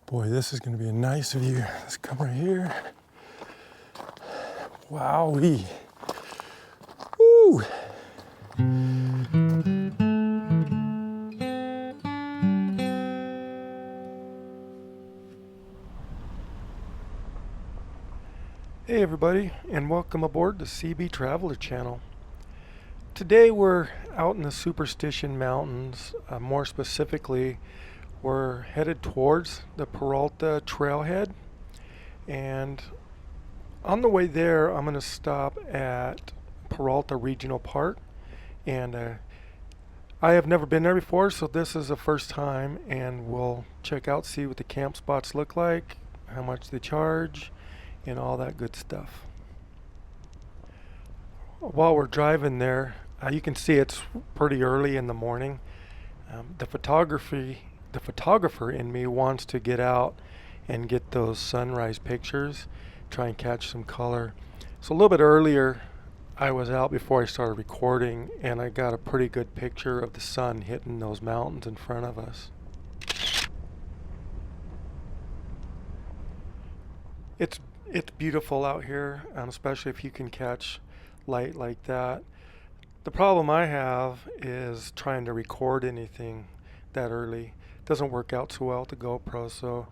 Boy, this is going to be a nice view. Let's come right here. Wowee. Woo! Hey everybody, and welcome aboard the Seabee Traveler channel. Today we're out in the Superstition Mountains. More specifically, we're headed towards the Peralta trailhead, and on the way there I'm going to stop at Peralta Regional Park, and I have never been there before, so this is the first time, and we'll check out, see what the camp spots look like, how much they charge, and all that good stuff. While we're driving there, you can see it's pretty early in the morning. The photographer in me wants to get out and get those sunrise pictures, try and catch some color. So a little bit earlier, I was out before I started recording, and I got a pretty good picture of the sun hitting those mountains in front of us. It's beautiful out here, especially if you can catch light like that. The problem I have is trying to record anything that early. It doesn't work out so well with the GoPro, so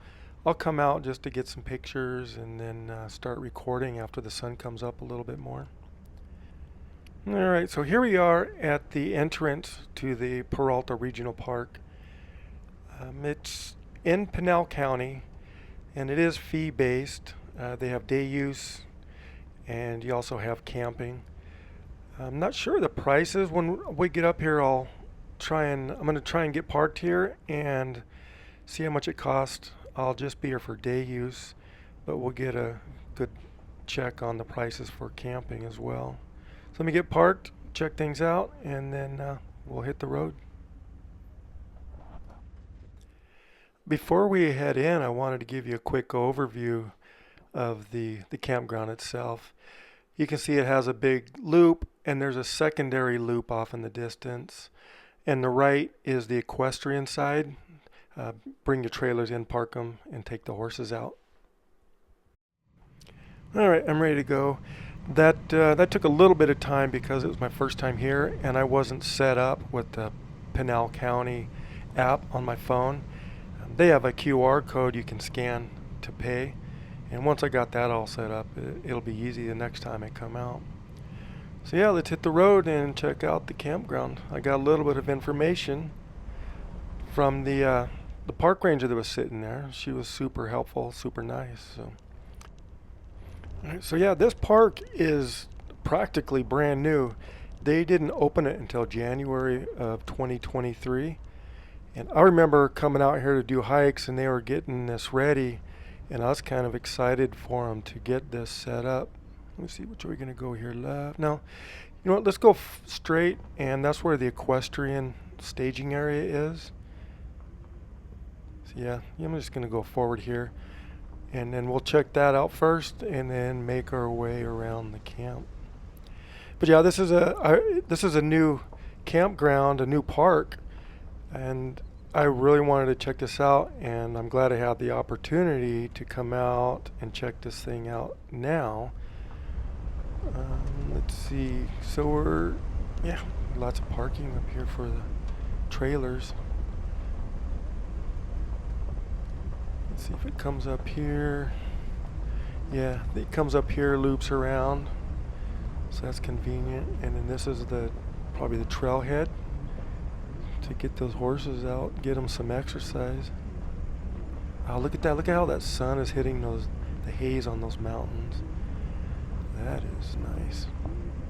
I'll come out just to get some pictures and then start recording after the sun comes up a little bit more. Alright, so here we are at the entrance to the Peralta Regional Park. It's in Pinal County, and it is fee-based. They have day use, and you also have camping. I'm not sure the prices. When we get up here, I'm going to try and get parked here and see how much it costs. I'll just be here for day use, but we'll get a good check on the prices for camping as well. So let me get parked, check things out, and then we'll hit the road. Before we head in, I wanted to give you a quick overview of the campground itself. You can see it has a big loop, and there's a secondary loop off in the distance. And the right is the equestrian side. Bring your trailers in, park them, and take the horses out. All right, I'm ready to go. That took a little bit of time because it was my first time here, and I wasn't set up with the Pinal County app on my phone. They have a QR code you can scan to pay, and once I got that all set up, it'll be easy the next time I come out. So yeah, let's hit the road and check out the campground. I got a little bit of information from the park ranger that was sitting there. She was super helpful, super nice. So. All right, so yeah, this park is practically brand new. They didn't open it until January of 2023. And I remember coming out here to do hikes, and they were getting this ready, and I was kind of excited for them to get this set up. Let me see, which way we're going to go here, left? No, you know what, let's go straight, and that's where the equestrian staging area is. So yeah, I'm just going to go forward here, and then we'll check that out first, and then make our way around the camp. But yeah, this is a new campground, a new park, and I really wanted to check this out, and I'm glad I had the opportunity to come out and check this thing out now. Let's see, so lots of parking up here for the trailers. Let's see if it comes up here. Yeah, it comes up here, loops around, so that's convenient. And then this is probably the trailhead to get those horses out, get them some exercise. Oh, look at that! Look at how that sun is hitting the haze on those mountains. That is nice,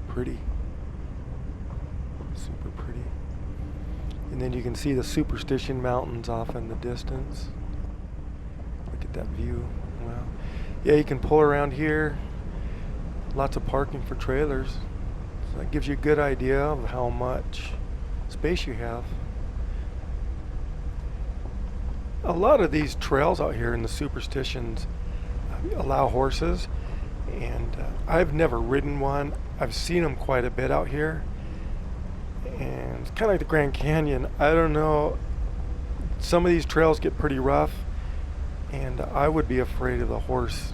pretty, super pretty. And then you can see the Superstition Mountains off in the distance. Look at that view. Wow. Yeah, you can pull around here. Lots of parking for trailers. So that gives you a good idea of how much space you have. A lot of these trails out here in the Superstitions allow horses, and I've never ridden one. I've seen them quite a bit out here, and it's kind of like the Grand Canyon. I don't know, some of these trails get pretty rough, and I would be afraid of the horse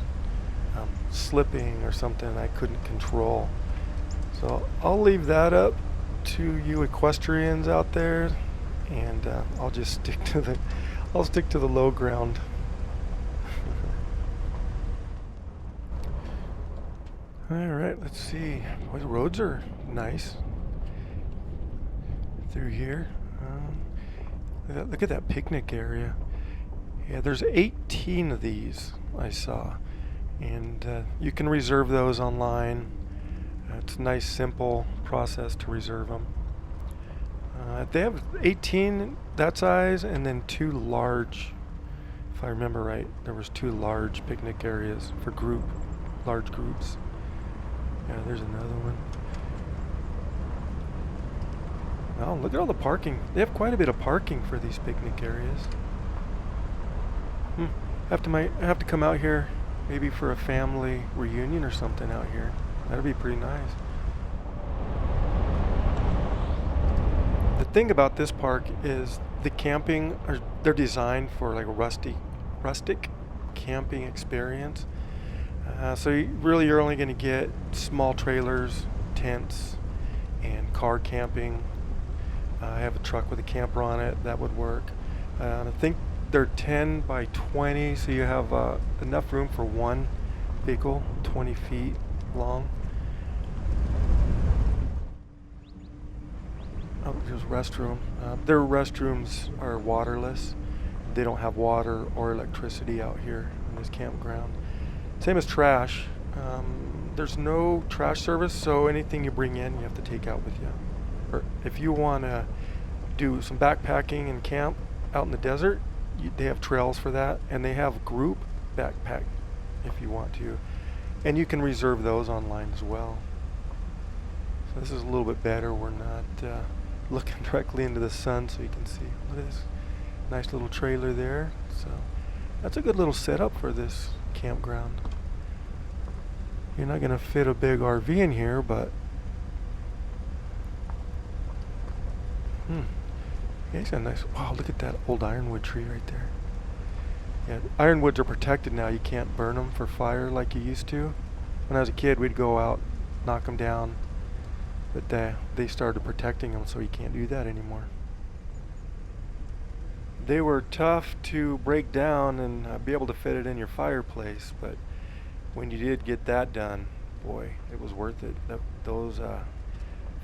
slipping or something I couldn't control. So I'll leave that up to you equestrians out there, and I'll just stick to the low ground. All right, let's see. Well, the roads are nice through here. Look at that picnic area. Yeah, there's 18 of these I saw, and you can reserve those online. It's a nice, simple process to reserve them. They have 18 that size, and then 2 large. If I remember right, there was 2 large picnic areas for large groups. Yeah, there's another one. Oh, look at all the parking. They have quite a bit of parking for these picnic areas. I have to come out here maybe for a family reunion or something out here. That'd be pretty nice. The thing about this park is the camping, they're designed for like a rustic camping experience. So you're only going to get small trailers, tents, and car camping. I have a truck with a camper on it. That would work. I think they're 10 by 20, so you have enough room for one vehicle, 20 feet long. Oh, there's a restroom. Their restrooms are waterless. They don't have water or electricity out here in this campground. Same as trash. There's no trash service, so anything you bring in, you have to take out with you. Or if you want to do some backpacking and camp out in the desert, they have trails for that, and they have group backpack if you want to. And you can reserve those online as well. So this is a little bit better. We're not looking directly into the sun, so you can see. Look at this nice little trailer there. So that's a good little setup for this campground. You're not going to fit a big RV in here, but yeah, it's got a nice. Wow, look at that old ironwood tree right there. Yeah, ironwoods are protected now. You can't burn them for fire like you used to. When I was a kid, we'd go out, knock them down, but they started protecting them, so you can't do that anymore. They were tough to break down and be able to fit it in your fireplace, but when you did get that done, boy, it was worth it. Those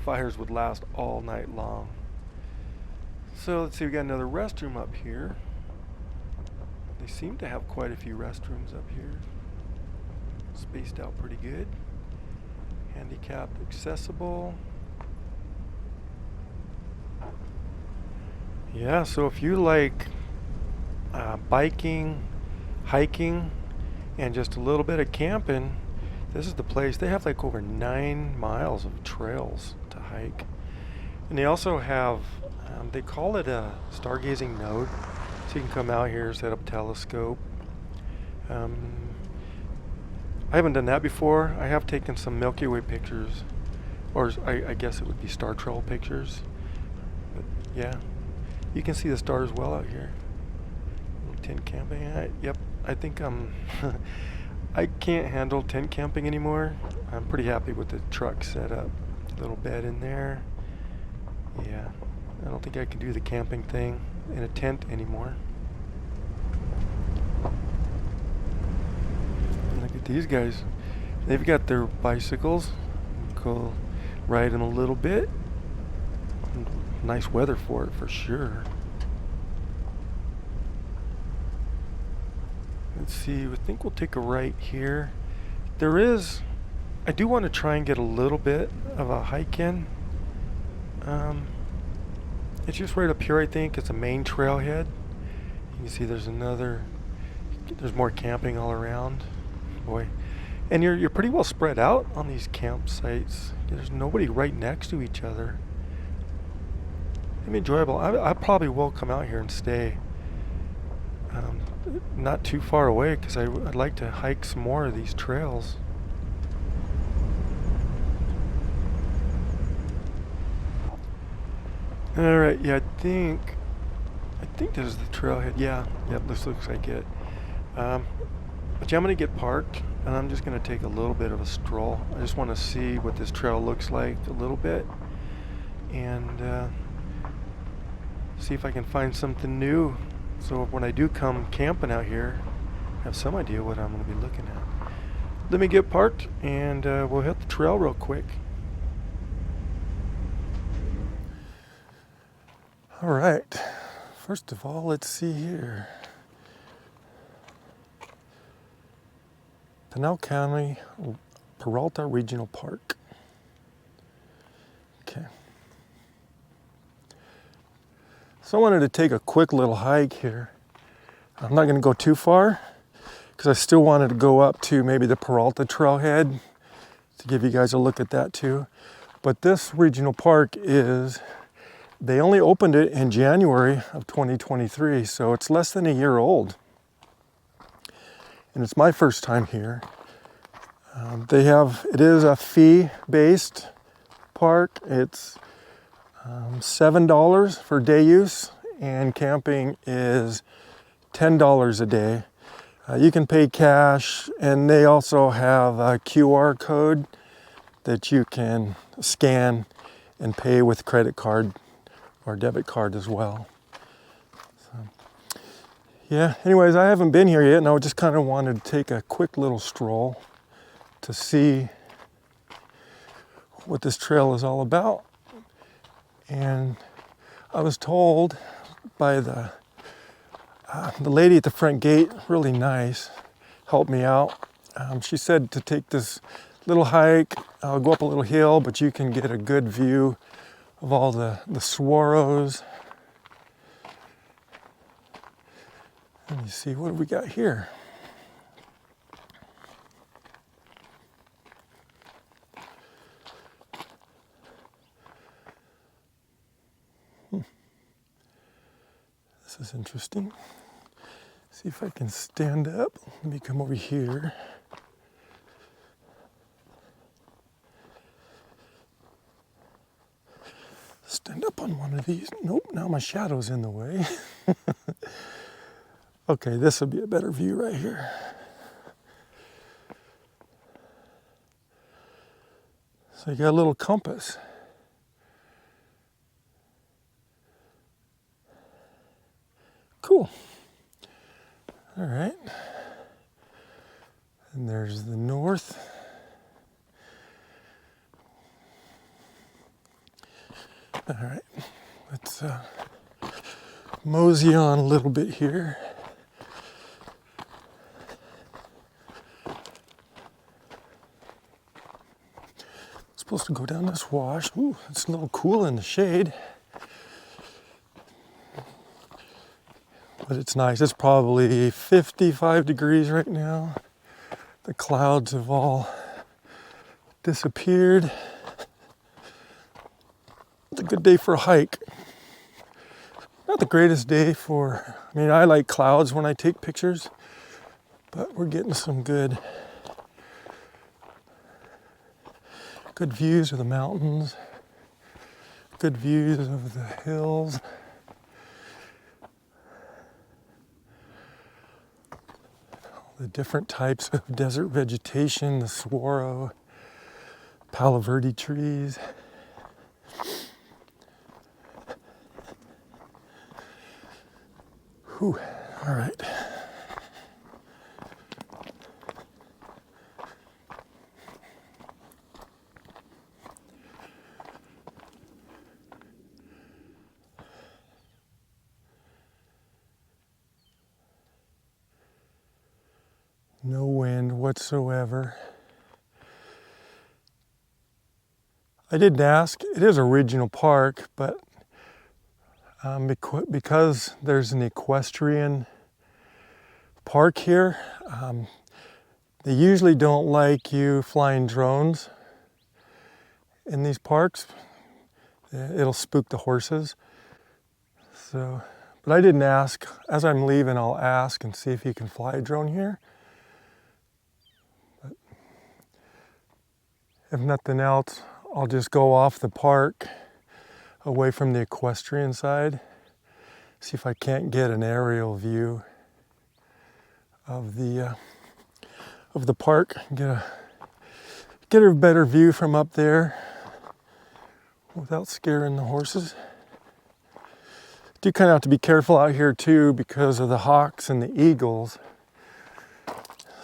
fires would last all night long. So let's see, we got another restroom up here. They seem to have quite a few restrooms up here. Spaced out pretty good. Handicap accessible. Yeah, so if you like biking, hiking, and just a little bit of camping, this is the place. They have like over 9 miles of trails to hike. And they also have, they call it a stargazing node. So you can come out here, set up a telescope. I haven't done that before. I have taken some Milky Way pictures, or I guess it would be star trail pictures. But yeah, you can see the stars well out here. Little tent camping. Yep, I think I can't handle tent camping anymore. I'm pretty happy with the truck setup. Little bed in there. Yeah, I don't think I can do the camping thing in a tent anymore. Look at these guys. They've got their bicycles. Go ride them a little bit. Nice weather for it, for sure. Let's see, I think we'll take a right here. I do want to try and get a little bit of a hike in. It's just right up here, I think. It's a main trailhead. You can see there's more camping all around. Boy. And you're pretty well spread out on these campsites. There's nobody right next to each other. It'd be enjoyable. I probably will come out here and stay. Not too far away, because I'd like to hike some more of these trails. Alright, yeah, I think this is the trailhead. Yeah, yep, this looks like it. Um, but yeah, I'm going to get parked and I'm just going to take a little bit of a stroll. I just want to see what this trail looks like a little bit and see if I can find something new. So when I do come camping out here, I have some idea what I'm going to be looking at. Let me get parked and we'll hit the trail real quick. All right, first of all, let's see here. Pinal County, Peralta Regional Park. Okay. So I wanted to take a quick little hike here. I'm not going to go too far because I still wanted to go up to maybe the Peralta trailhead to give you guys a look at that too. But this regional park they only opened it in January of 2023, so it's less than a year old. And it's my first time here. It is a fee-based park. It's $7 for day use, and camping is $10 a day. You can pay cash, and they also have a QR code that you can scan and pay with credit card or debit card as well. Yeah, anyways, I haven't been here yet, and I just kind of wanted to take a quick little stroll to see what this trail is all about. And I was told by the lady at the front gate, really nice, helped me out. She said to take this little hike, go up a little hill, but you can get a good view of all the swallows. Let me see, what have we got here? This is interesting. See if I can stand up. Let me come over here. Stand up on one of these. Nope, now my shadow's in the way. Okay, this will be a better view right here. So you got a little compass. Cool. All right. And there's the north. All right. Let's mosey on a little bit here. Supposed to go down this wash. Ooh, it's a little cool in the shade. But it's nice. It's probably 55 degrees right now. The clouds have all disappeared. It's a good day for a hike. Not the greatest day I like clouds when I take pictures, but we're getting some good views of the mountains, good views of the hills. All the different types of desert vegetation, the saguaro, Palo Verde trees. Whew, all right. No wind whatsoever. I didn't ask. It is a regional park, but because there's an equestrian park here, they usually don't like you flying drones in these parks. It'll spook the horses. So, but I didn't ask. As I'm leaving, I'll ask and see if you can fly a drone here. But if nothing else, I'll just go off the park, away from the equestrian side, see if I can't get an aerial view of the park. Get a better view from up there without scaring the horses. Do kind of have to be careful out here too because of the hawks and the eagles.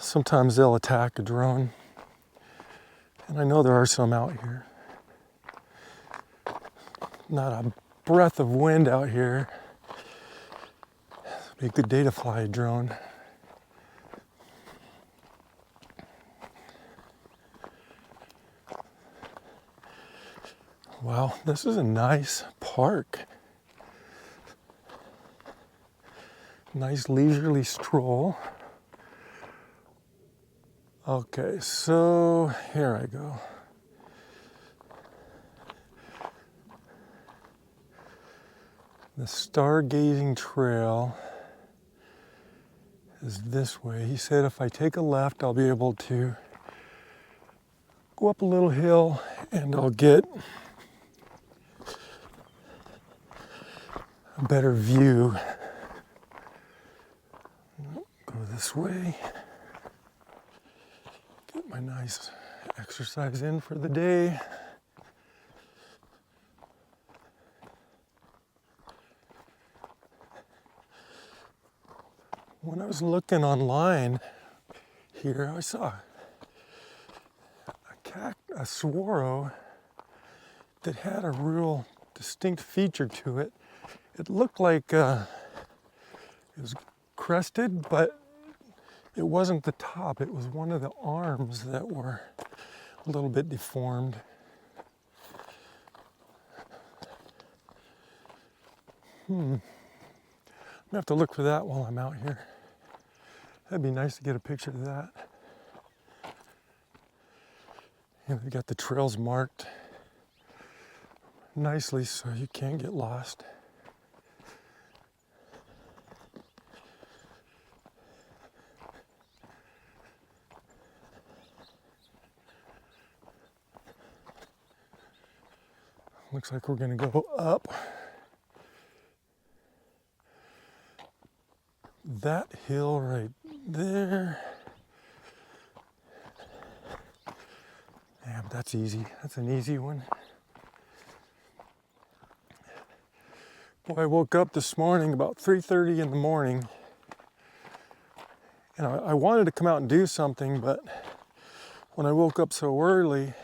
Sometimes they'll attack a drone, and I know there are some out here. Not a breath of wind out here. It'll be a good day to fly a drone. Wow, this is a nice park. Nice leisurely stroll. Okay, so here I go. The stargazing trail is this way. He said if I take a left, I'll be able to go up a little hill and I'll get a better view. Go this way. Get my nice exercise in for the day. When I was looking online here, I saw a saguaro that had a real distinct feature to it. It looked like it was crested, but it wasn't the top. It was one of the arms that were a little bit deformed. I'm gonna have to look for that while I'm out here. That'd be nice to get a picture of that. And we got the trails marked nicely so you can't get lost. Looks like we're gonna go up that hill right there. Yeah, but that's easy. That's an easy one. Boy, I woke up this morning about 3:30 in the morning, and I wanted to come out and do something, but when I woke up so early,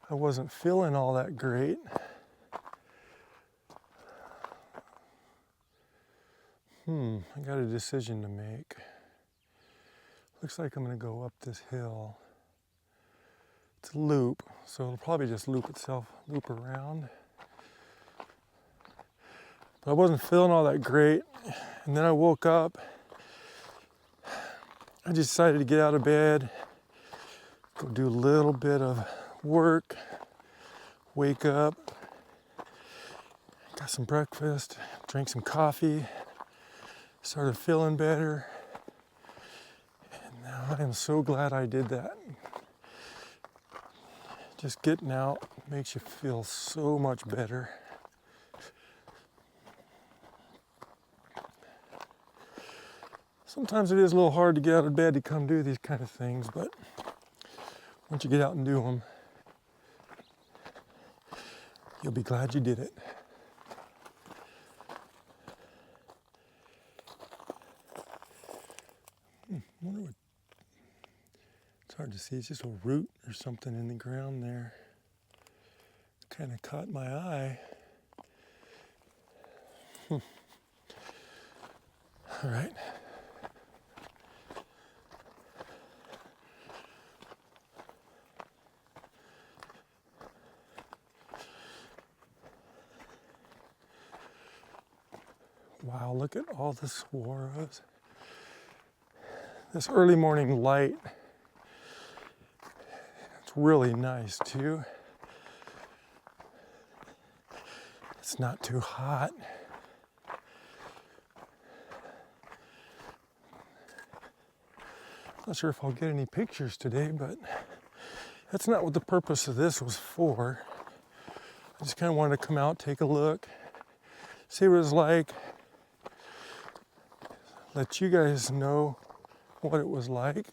I wasn't feeling all that great. I got a decision to make. Looks like I'm gonna go up this hill. It's a loop, so it'll probably just loop around. But I wasn't feeling all that great, and then I woke up. I just decided to get out of bed, go do a little bit of work, wake up, got some breakfast, drank some coffee, started feeling better, and now I am so glad I did that. Just getting out makes you feel so much better. Sometimes it is a little hard to get out of bed to come do these kind of things, but once you get out and do them, you'll be glad you did it. It's hard to see, it's just a root or something in the ground there. Kind of caught my eye. All right. Wow, look at all the saguaros. This early morning light, it's really nice too. It's not too hot. Not sure if I'll get any pictures today, but that's not what the purpose of this was for. I just kind of wanted to come out, take a look, see what it's like. let you guys know what it was like.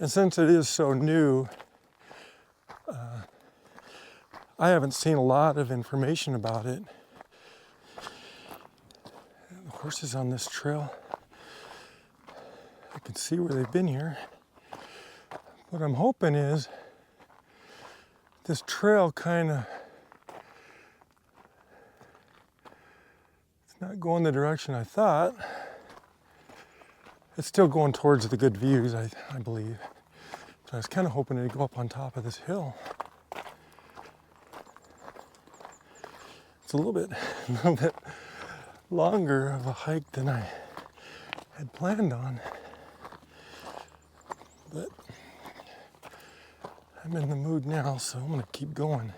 And since it is so new, I haven't seen a lot of information about it. The horses on this trail, I can see where they've been here. What I'm hoping is this trail kind of, it's not going the direction I thought. It's still going towards the good views, I believe. So I was kind of hoping it'd go up on top of this hill. It's a little bit longer of a hike than I had planned on. But I'm in the mood now, so I'm gonna keep going.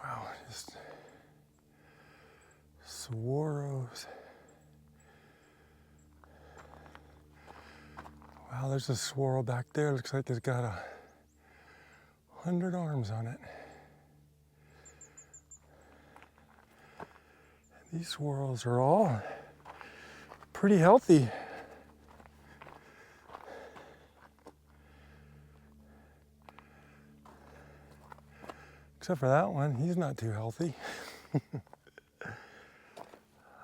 Wow, just saguaros. Wow, there's a swirl back there. Looks like it's got 100 arms on it. These swirls are all pretty healthy. Except for that one, he's not too healthy. I'm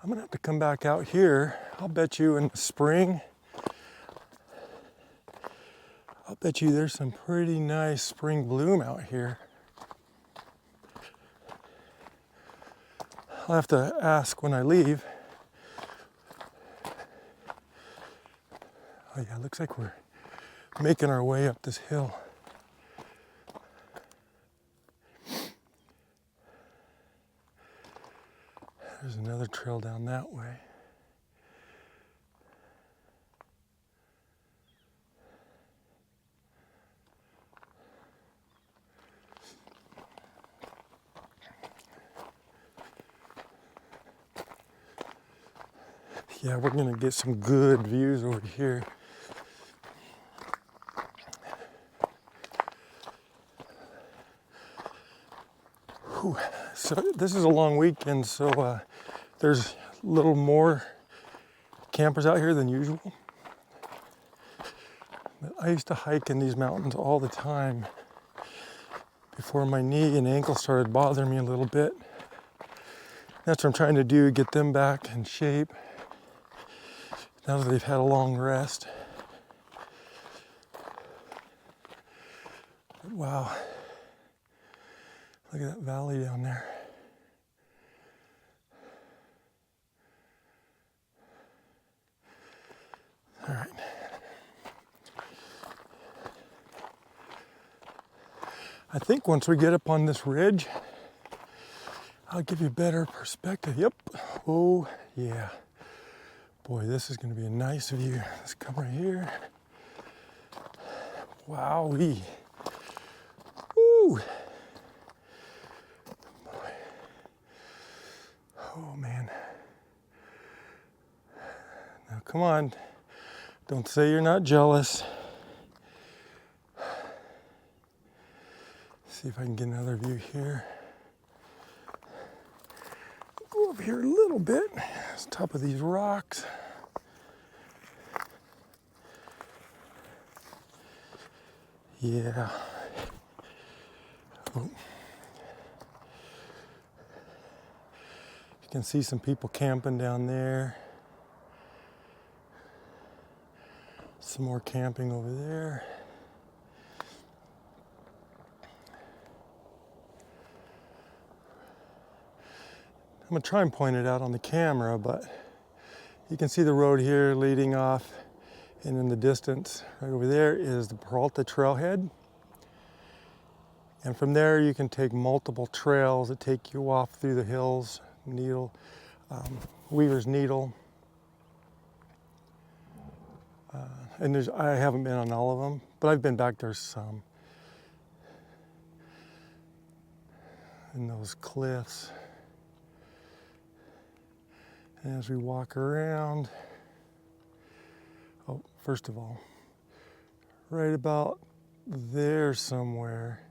gonna have to come back out here. I'll bet you in the spring, I'll bet you there's some pretty nice spring bloom out here. I'll have to ask when I leave. Oh yeah, looks like we're making our way up this hill. There's another trail down that way. Yeah, we're gonna get some good views over here. Whew. So this is a long weekend, so there's a little more campers out here than usual. But I used to hike in these mountains all the time before my knee and ankle started bothering me a little bit. That's what I'm trying to do, get them back in shape now that they've had a long rest. But wow, look at that valley down there. All right. I think once we get up on this ridge, I'll give you a better perspective. Yep. Oh, yeah. Boy, this is going to be a nice view. Let's come right here. Wowee. Woo. Boy. Oh, man. Now, come on. Don't say you're not jealous. See if I can get another view here. Go over here a little bit. It's top of these rocks. Yeah. Oh. You can see some people camping down there. Some more camping over there. I'm gonna try and point it out on the camera, but you can see the road here leading off, and in the distance, right over there, is the Peralta trailhead. And from there, you can take multiple trails that take you off through the hills, Weaver's Needle. And I haven't been on all of them, but I've been back there some. And those cliffs. And as we walk around, oh, first of all, right about there somewhere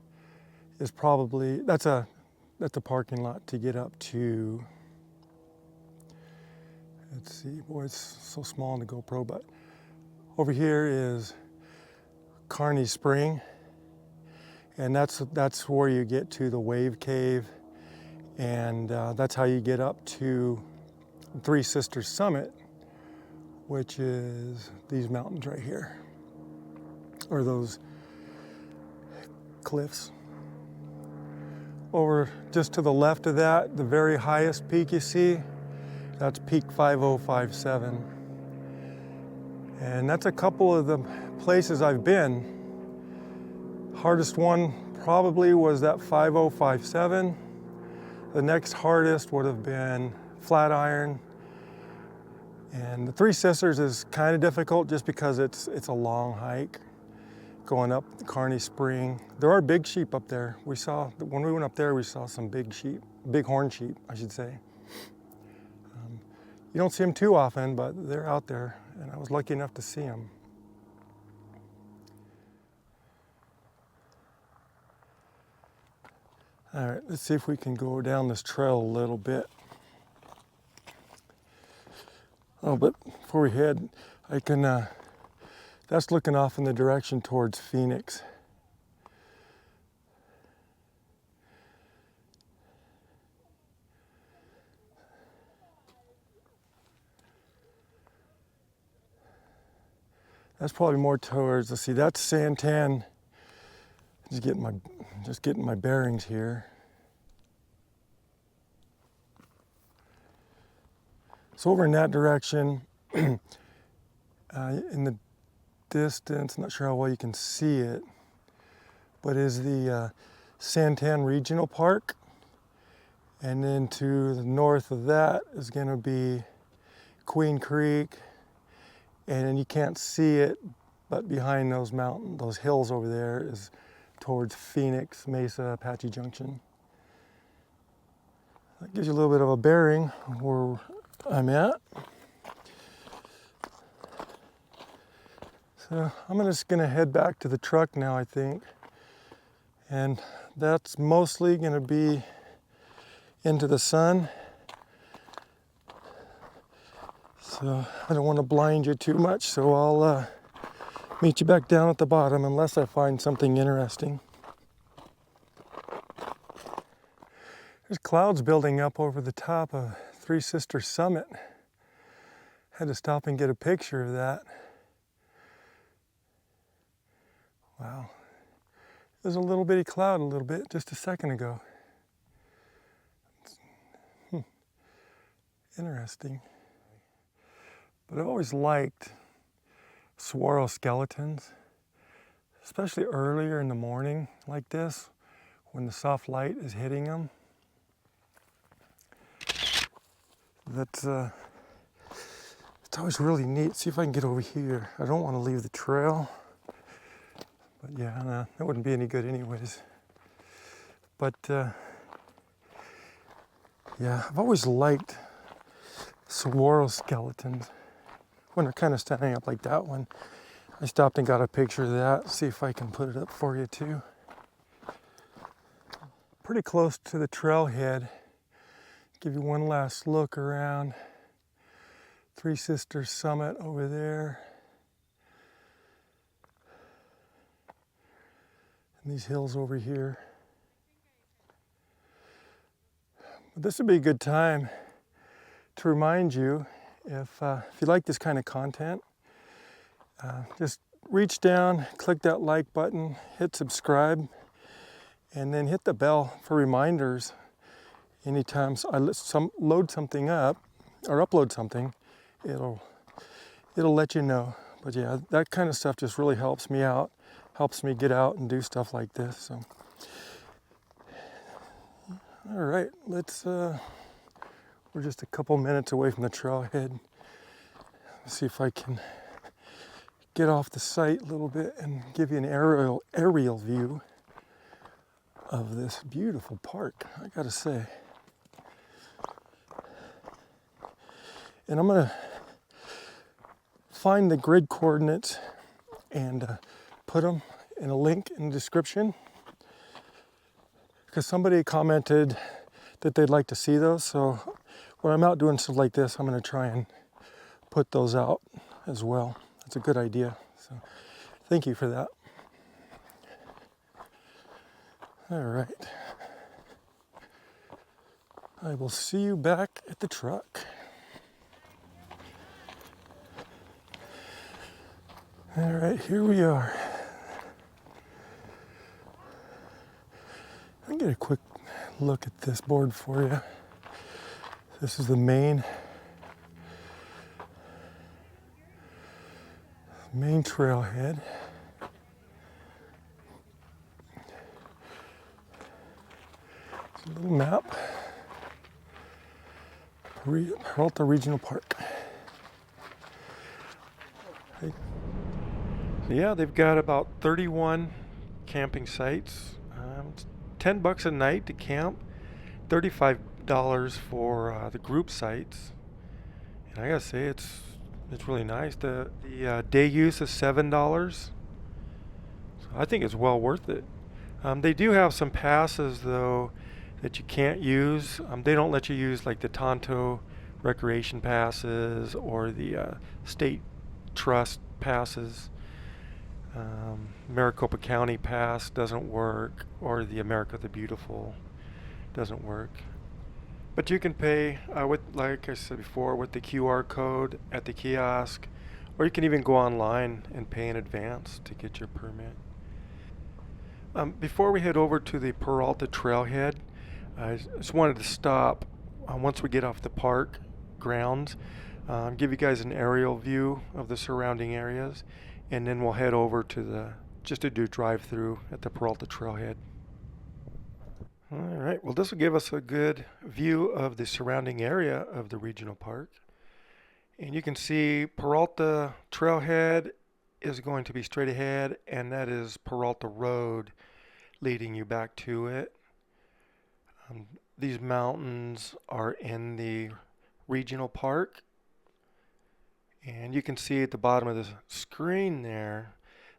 is probably, that's that's a parking lot to get up to, let's see, boy, it's so small in the GoPro, but over here is Kearney Spring, and that's where you get to the Wave Cave, and that's how you get up to Three Sisters Summit, which is these mountains right here, or those cliffs. Over just to the left of that, the very highest peak you see, that's Peak 5057. And that's a couple of the places I've been. Hardest one probably was that 5057. The next hardest would have been Flatiron. And the Three Sisters is kind of difficult just because it's a long hike going up Kearney Spring. There are big sheep up there. When we went up there, we saw some big sheep, big horn sheep, I should say. You don't see them too often, but they're out there, and I was lucky enough to see them. All right, let's see if we can go down this trail a little bit. Oh, but before we head, I can, that's looking off in the direction towards Phoenix. That's probably more towards, let's see, that's Santan. Just getting my bearings here. So over in that direction, in the distance, not sure how well you can see it, but is the Santan Regional Park. And then to the north of that is going to be Queen Creek. And then you can't see it, but behind those hills over there is towards Phoenix, Mesa, Apache Junction. That gives you a little bit of a bearing where I'm at. So I'm just gonna head back to the truck now, I think. And that's mostly gonna be into the sun. So I don't want to blind you too much, so I'll meet you back down at the bottom unless I find something interesting. There's clouds building up over the top of Three Sisters Summit. Had to stop and get a picture of that. Wow. There's a little bitty cloud just a second ago. Interesting. But I've always liked saguaro skeletons, especially earlier in the morning like this, when the soft light is hitting them. It's always really neat. See if I can get over here. I don't want to leave the trail, but yeah, no, that wouldn't be any good anyways. But yeah, I've always liked saguaro skeletons when they're kind of standing up like that one. I stopped and got a picture of that. See if I can put it up for you too. Pretty close to the trailhead. Give you one last look around Three Sisters Summit over there. And these hills over here. But this would be a good time to remind you, if you like this kind of content, just reach down, click that like button, hit subscribe, and then hit the bell for reminders. Anytime I load something up or upload something, it'll let you know. But yeah, that kind of stuff just really helps me out, helps me get out and do stuff like this. So, all right, we're just a couple minutes away from the trailhead. Let's see if I can get off the site a little bit and give you an aerial view of this beautiful park, I gotta say. And I'm gonna find the grid coordinates and put them in a link in the description. because somebody commented that they'd like to see those. So when I'm out doing stuff like this, I'm going to try and put those out as well. That's a good idea. So thank you for that. All right. I will see you back at the truck. All right, here we are. I'll get a quick look at this board for you. This is the main trailhead. It's a little map. Peralta Regional Park. So yeah, they've got about 31 camping sites. It's $10 a night to camp, $35 for the group sites. And I gotta say, it's really nice. The day use is $7. So I think it's well worth it. They do have some passes though that you can't use. They don't let you use like the Tonto recreation passes or the state trust passes. Maricopa County pass doesn't work, or the America the Beautiful doesn't work. But you can pay with, like I said before, with the QR code at the kiosk, or you can even go online and pay in advance to get your permit. Before we head over to the Peralta trailhead, I just wanted to stop once we get off the park grounds, give you guys an aerial view of the surrounding areas, and then we'll head over to just to do drive-through at the Peralta trailhead. All right, well, this will give us a good view of the surrounding area of the regional park. And you can see Peralta trailhead is going to be straight ahead, and that is Peralta Road leading you back to it. These mountains are in the regional park, and you can see at the bottom of the screen there,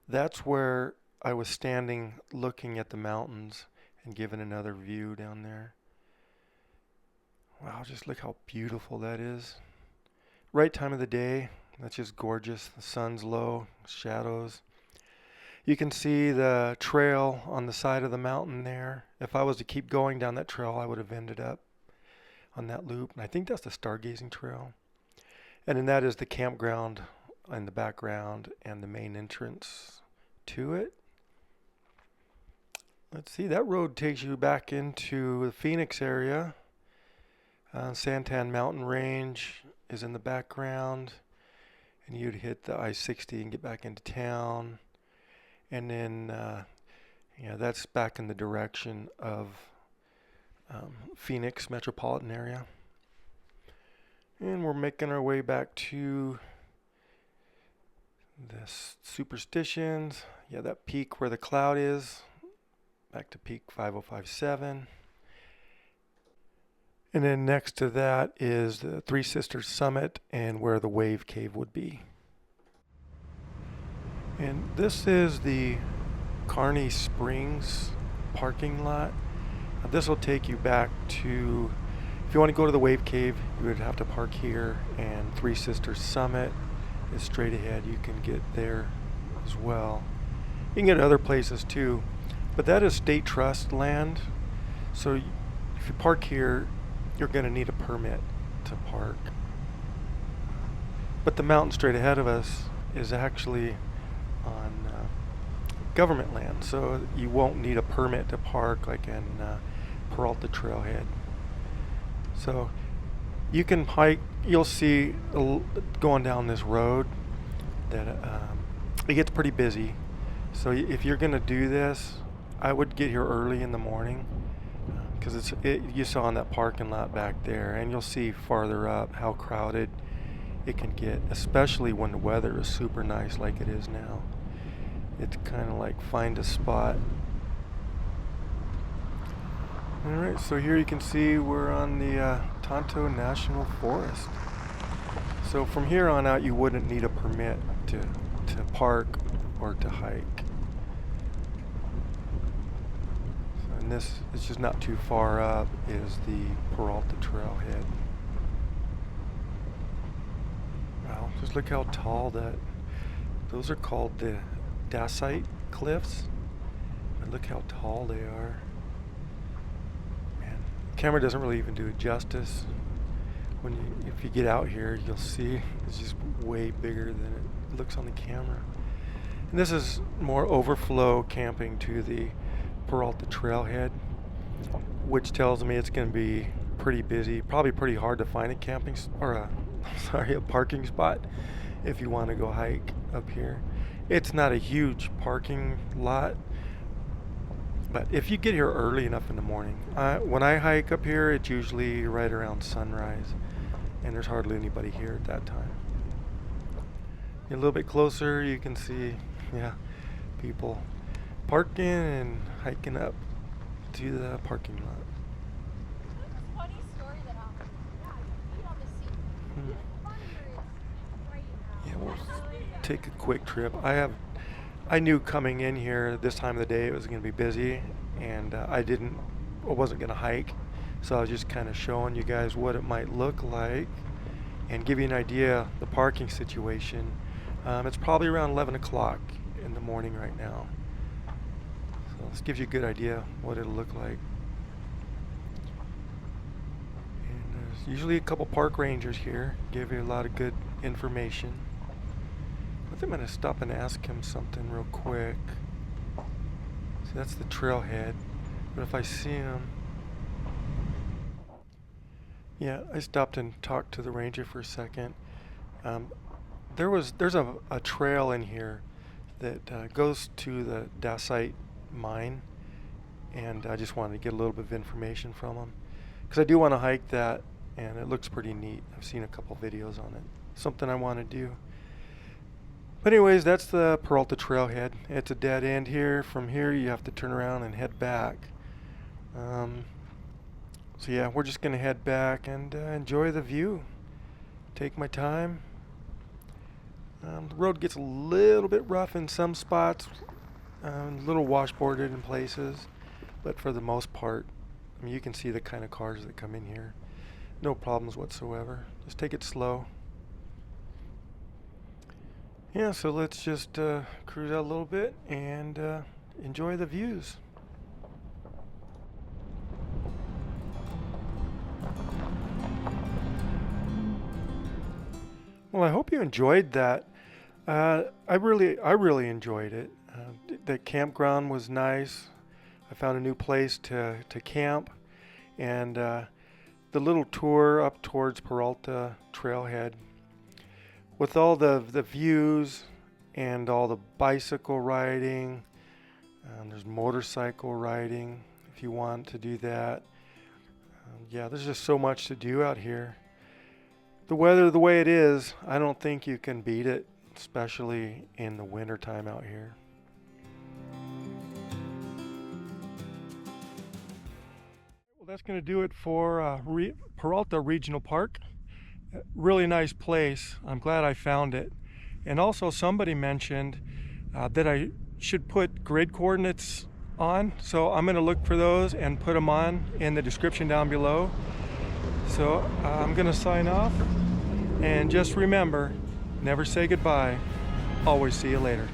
that's where I was standing looking at the mountains and giving another view down there. Wow, just look how beautiful that is. Right time of the day, that's just gorgeous. The sun's low, shadows. You can see the trail on the side of the mountain there. If I was to keep going down that trail, I would have ended up on that loop. And I think that's the stargazing trail. And then that is the campground in the background and the main entrance to it. Let's see, that road takes you back into the Phoenix area. Santan Mountain Range is in the background. And you'd hit the I-60 and get back into town. And then, that's back in the direction of Phoenix metropolitan area. And we're making our way back to the Superstitions. Yeah, that peak where the cloud is. Back to peak 5057. And then next to that is the Three Sisters Summit and where the Wave Cave would be. And this is the Kearney Springs parking lot. This will take you back to, if you want to go to the Wave Cave, you would have to park here, and Three Sisters Summit is straight ahead. You can get there as well. You can get other places too, but that is state trust land. So if you park here, you're going to need a permit to park. But the mountain straight ahead of us is actually on government land, so you won't need a permit to park like in Peralta Trailhead. So you can hike. You'll see going down this road that it gets pretty busy. So if you're going to do this, I would get here early in the morning, because you saw in that parking lot back there, and you'll see farther up how crowded it can get, especially when the weather is super nice like it is now. It's kind of like find a spot. Alright, so here you can see we're on the Tonto National Forest. So from here on out, you wouldn't need a permit to park or to hike. So and this is just not too far up, is the Peralta trailhead. Wow, just look how tall those are called the dacite cliffs. And look how tall they are. Man, the camera doesn't really even do it justice. If you get out here, you'll see it's just way bigger than it looks on the camera. And this is more overflow camping to the Peralta trailhead, which tells me it's going to be pretty busy, probably pretty hard to find a a parking spot if you want to go hike up here. It's not a huge parking lot, but if you get here early enough in the morning, when I hike up here, it's usually right around sunrise, and there's hardly anybody here at that time. A little bit closer, you can see, people parking and hiking up to the parking lot. There's a funny story that happened. Yeah, on the sea. Yeah, we'll take a quick trip. I knew coming in here this time of the day it was going to be busy, and I wasn't going to hike, so I was just kind of showing you guys what it might look like and give you an idea the parking situation. It's probably around 11 o'clock in the morning right now, so this gives you a good idea what it'll look like. And there's usually a couple park rangers here, give you a lot of good information. I think I'm going to stop and ask him something real quick. So that's the trailhead. But if I see him... Yeah, I stopped and talked to the ranger for a second. There's a trail in here that goes to the dacite mine, and I just wanted to get a little bit of information from him, because I do want to hike that, and it looks pretty neat. I've seen a couple videos on it. Something I want to do. But anyways, that's the Peralta trailhead. It's a dead end here. From here you have to turn around and head back. So yeah, we're just gonna head back and enjoy the view. Take my time. The road gets a little bit rough in some spots, a little washboarded in places, but for the most part, I mean, you can see the kind of cars that come in here. No problems whatsoever. Just take it slow. Yeah, so let's just cruise out a little bit and enjoy the views. Well, I hope you enjoyed that. I really enjoyed it. The campground was nice. I found a new place to camp, and the little tour up towards Peralta trailhead, with all the views and all the bicycle riding. There's motorcycle riding if you want to do that. Yeah, there's just so much to do out here. The weather the way it is, I don't think you can beat it, especially in the winter time out here. Well, that's going to do it for Peralta Regional Park. Really nice place. I'm glad I found it. And also somebody mentioned that I should put grid coordinates on, so I'm going to look for those and put them on in the description down below. So I'm going to sign off, and just remember, never say goodbye, always see you later.